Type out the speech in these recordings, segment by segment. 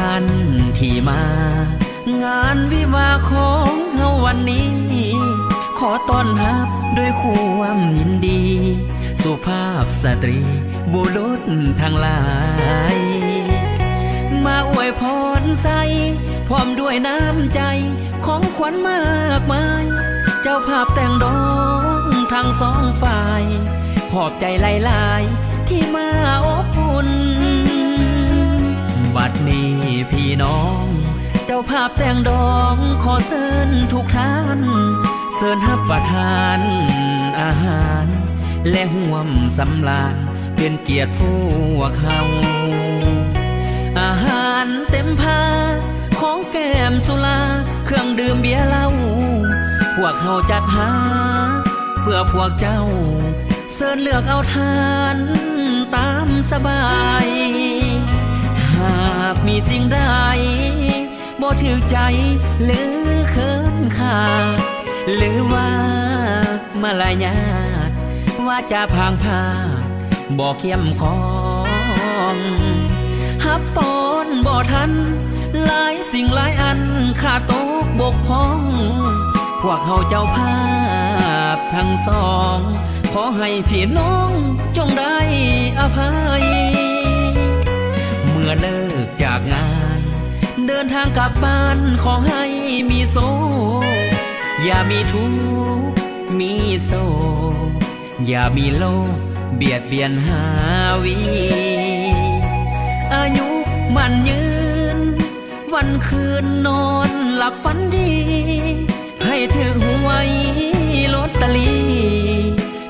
านที่มางานวิวาของเฮาวันนี้ขอต้อนรับด้วยความยินดีสุภาพสตรีบุรุษทั้งหลายมาอวยพรใส่พร้อมด้วยน้ำใจของขวัญมากมายเจ้าภาพแต่งดองทั้งสองฝ่ายขอบใจหลายๆที่มาอบอุ่นบัดนี้พี่น้องเจ้าภาพแต่งดองขอเชิญทุกท่านเชิญรับประทานอาหารและห่วมสำราญเป็นเกียรติพวกเขาอาหารเต็มพาของแก้มสุราเครื่องดื่มเบียร์เหล้าพวกเขาจัดหาเพื่อพวกเจ้าเชิญเลือกเอาทานตามสบายหากมีสิ่งใดบ่ถือใจหรือเขินขาหรือว่ามาลายาดว่าจะพางพาบ่เข้มของฮับปอนบ่ทันหลายสิ่งหลายอันขาดตกบกพร่องพวกเขาเจ้าภาพทั้งสองขอให้พี่น้องจงได้อภัยเมื่อเลิกจากงานเดินทางกลับบ้านขอให้มีโศกอย่ามีทุกข์มีโศกอย่ามีโลกเบียดเบียนหาวีอายุมันยืนวันคืนนอนหลับฝันดีให้ถือหวยลอตเตอรี่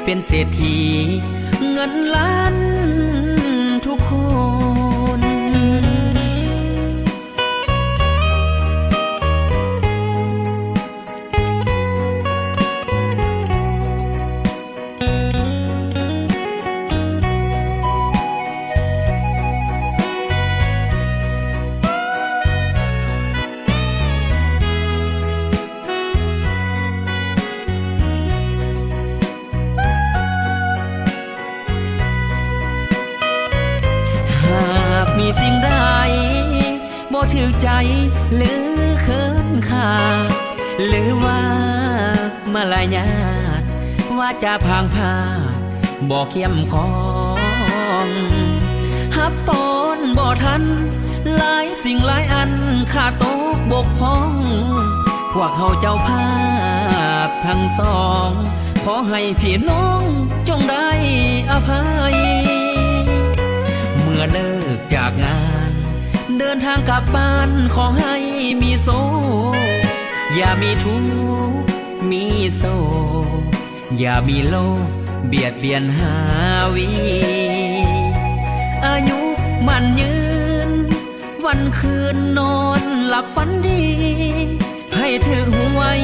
เป็นเศรษฐีเงินล้านทุกคนมีสิ่งใดบ่ถือใจหรือเขินขาหรือว่ามาลายาดว่าจะพางพาบ่เข้มของฮับปอนบ่ทันหลายสิ่งหลายอันขาดตกบกพร่องพวกเขาเจ้าภาพทั้งสองขอให้พี่น้องจงได้อภัยเมื่อเลิกจากงานเดินทางกลับบ้านขอให้มีโศกอย่ามีทุกข์มีโศกอย่ามีโลกเบียดเบียนหาวีอายุมันยืนวันคืนนอนหลับฝันดีให้ถือหวย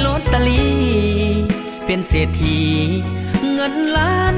ลอตเตอรี่เป็นเศรษฐีเงินล้าน